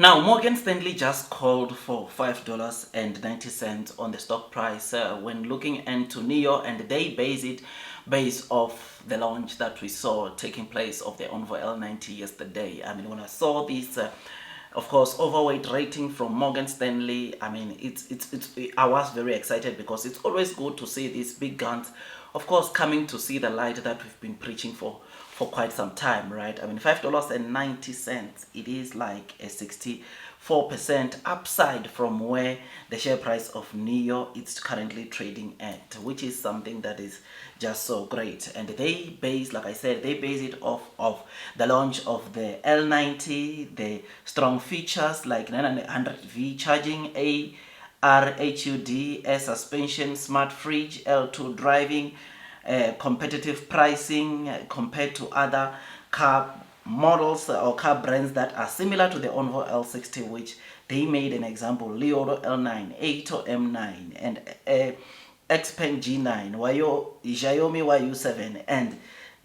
Now, Morgan Stanley just called for $5.90 on the stock price when looking into NIO, and they base it based off the launch that we saw taking place of the Onvo L90 yesterday. I mean, when I saw this, of course, overweight rating from Morgan Stanley, I mean, I was very excited because it's always good to see these big guns, of course, coming to see the light that we've been preaching for quite some time, right? I mean, $5.90, it is like a 64% upside from where the share price of NIO is currently trading at, which is something that is just so great. And they base, like I said, they base it off of the launch of the L90, the strong features like 900V charging, AR-HUD, air suspension, smart fridge, L2 driving, competitive pricing compared to other car models or car brands that are similar to the Onvo L60, which they made an example, Leodo L9, Aito M9, and XPeng G9, Xiaomi YU7, and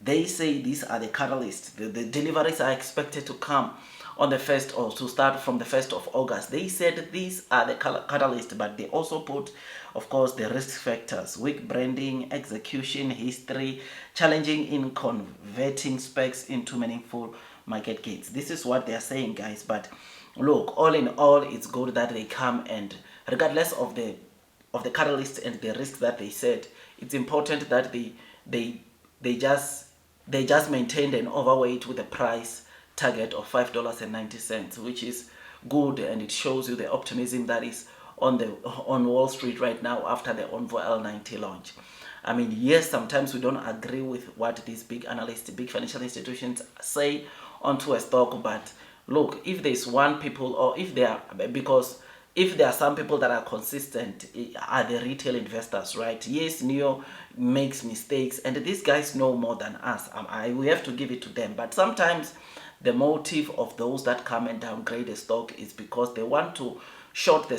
they say these are the catalysts. The deliveries are expected to come on the 1st, or to start from the 1st of August. They said these are the catalysts, but they also put, of course, the risk factors: weak branding, execution history, challenging in converting specs into meaningful market gains. This is what they are saying, guys. But look, all in all, it's good that they come, and regardless of the catalyst and the risks that they said, it's important that they just maintained an overweight with a price target of $5.90, which is good, and it shows you the optimism that is on Wall Street right now after the Onvo L90 launch. I mean, yes, sometimes we don't agree with what these big analysts, big financial institutions say onto a stock, but look, if there's one people, or if there are some people that are consistent, are the retail investors, right? Yes, NIO makes mistakes, and these guys know more than us. We have to give it to them. But sometimes the motive of those that come and downgrade the stock is because they want to short the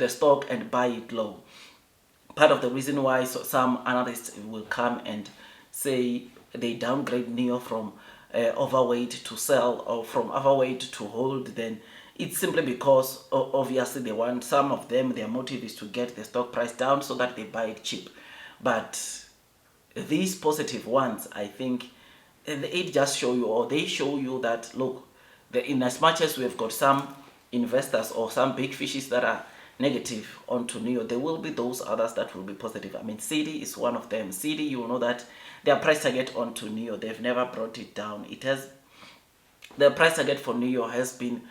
stock and buy it low. Part of the reason why some analysts will come and say they downgrade NIO from overweight to sell, or from overweight to hold, then it's simply because obviously they want, some of them, their motive is to get the stock price down so that they buy it cheap. But these positive ones, I think, it just show you, or they show you that, look, in as much as we've got some investors or some big fishes that are negative onto NIO, there will be those others that will be positive. I mean, CD is one of them. CD, you know that their price target onto NIO, they've never brought it down. The price target for NIO has been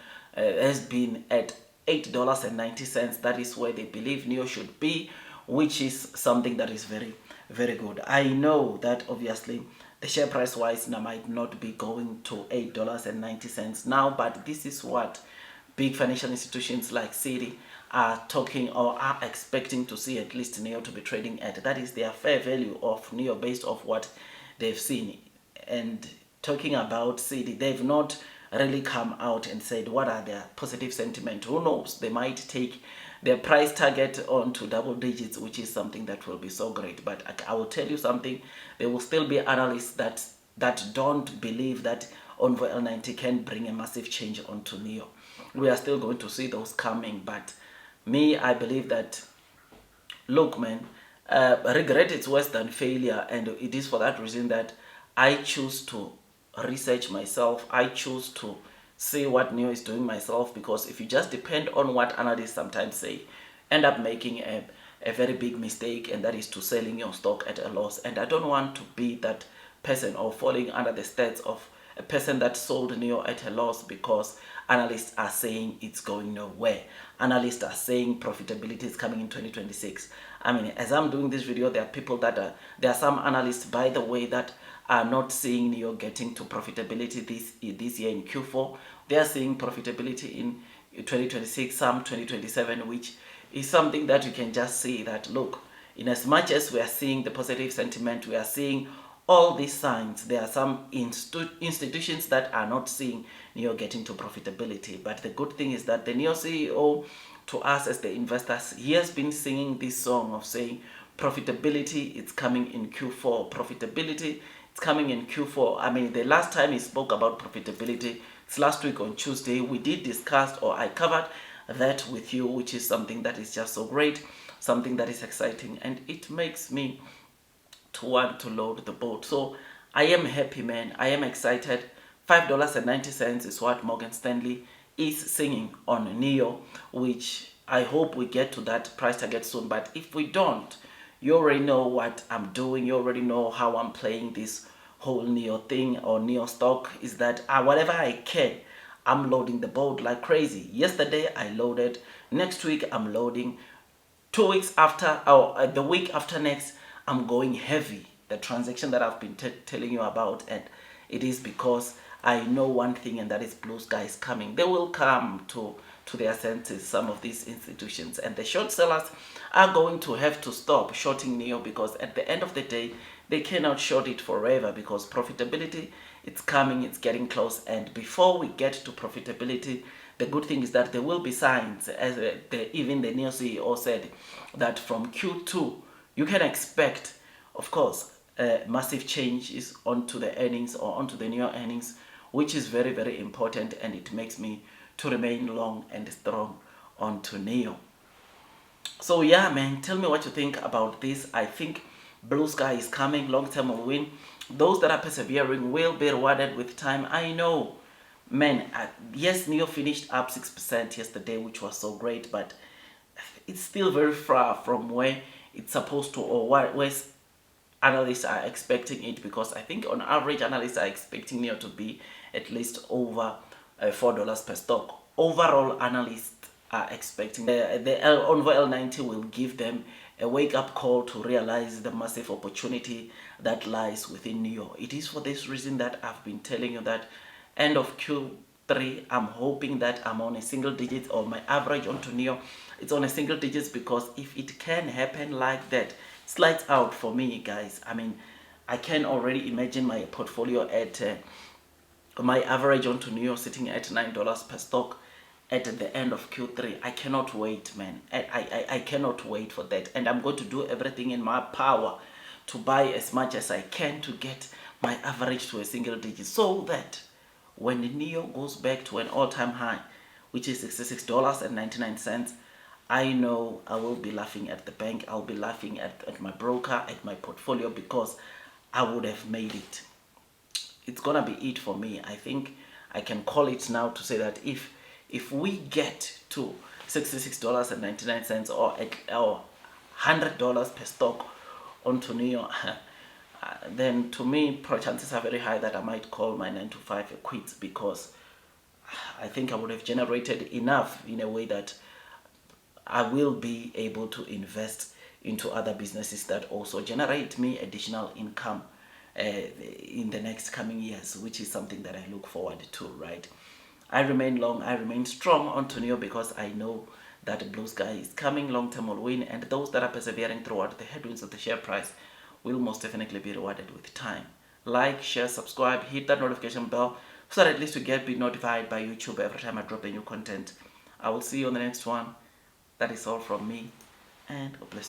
at $8.90. That is where they believe NIO should be, which is something that is very, very good. I know that obviously the share price wise now might not be going to $8.90 now, but this is what big financial institutions like Citi are talking, or are expecting to see at least NIO to be trading at. That is their fair value of NIO based off what they've seen. And talking about Citi, they've not really come out and said what are their positive sentiment. Who knows, they might take their price target on to double digits, which is something that will be so great. But I will tell you something, there will still be analysts that don't believe that Onvo L90 can bring a massive change onto NIO. We are still going to see those coming, but me, I believe that, look, man, regret is worse than failure, and it is for that reason that I choose to research myself. I choose to see what NIO is doing myself, because if you just depend on what analysts sometimes say, end up making a very big mistake, and that is to selling your stock at a loss. And I don't want to be that person, or falling under the stats of a person that sold NIO at a loss because analysts are saying it's going nowhere. Analysts are saying profitability is coming in 2026. I mean, as I'm doing this video, there are some analysts, by the way, that are not seeing NIO getting to profitability this year in Q4. They are seeing profitability in 2026, some 2027, which is something that you can just see that, look, in as much as we are seeing the positive sentiment, we are seeing all these signs, there are some institutions that are not seeing NIO getting to profitability. But the good thing is that the NIO CEO, to us as the investors, he has been singing this song of saying profitability is coming in Q4. Profitability is coming in Q4. I mean, the last time he spoke about profitability, It's last week on Tuesday. We did discuss, or I covered that with you, which is something that is just so great, something that is exciting, and it makes me to want to load the boat. So I am happy, man. I am excited. $5.90 is what Morgan Stanley is singing on NEO, which I hope we get to that price target soon. But if we don't, you already know what I'm doing. You already know how I'm playing this whole NEO thing or NEO stock, is that whatever I can, I'm loading the boat like crazy. Yesterday I loaded. Next week I'm loading. 2 weeks after, or the week after next, I'm going heavy. The transaction that I've been telling you about, and it is because I know one thing, and that is blue sky is coming. They will come to their senses, some of these institutions, and the short sellers are going to have to stop shorting NEO, because at the end of the day, they cannot short it forever, because profitability, it's coming, it's getting close. And before we get to profitability, the good thing is that there will be signs, as even the NEO CEO said, that from Q2 you can expect, of course, massive changes onto the earnings, or onto the NEO earnings, which is very, very important, and it makes me to remain long and strong onto NEO. So yeah, man, tell me what you think about this. I think blue sky is coming, long term will win. Those that are persevering will be rewarded with time. I know, man. Yes, NEO finished up 6% yesterday, which was so great, but it's still very far from where it's supposed to, or where analysts are expecting it, because I think on average analysts are expecting NEO to be at least over $4 per stock. Overall, analysts are expecting the Onvo L90 will give them a wake-up call to realize the massive opportunity that lies within NEO. It is for this reason that I've been telling you that end of Q3, I'm hoping that I'm on a single digit, or my average onto NEO, it's on a single digits, because if it can happen like that, it's lights out for me, guys. I mean, I can already imagine my portfolio at my average onto NEO sitting at $9 per stock at the end of Q3. I cannot wait, man. I cannot wait for that, and I'm going to do everything in my power to buy as much as I can to get my average to a single digit, so that when the NEO goes back to an all-time high, which is $66.99, I know I will be laughing at the bank. I'll be laughing at my broker, at my portfolio, because I would have made it. It's gonna be it for me. I think I can call it now to say that if we get to $66.99, or $100 per stock onto NEO, then to me, chances are very high that I might call my 9 to 5 a quits, because I think I would have generated enough in a way that I will be able to invest into other businesses that also generate me additional income in the next coming years, which is something that I look forward to, right? I remain long, I remain strong onto NEO, because I know that blue sky is coming, long term will win, and those that are persevering throughout the headwinds of the share price will most definitely be rewarded with time. Like, share, subscribe, hit that notification bell, so that at least you be notified by YouTube every time I drop a new content. I will see you on the next one. That is all from me, and God bless.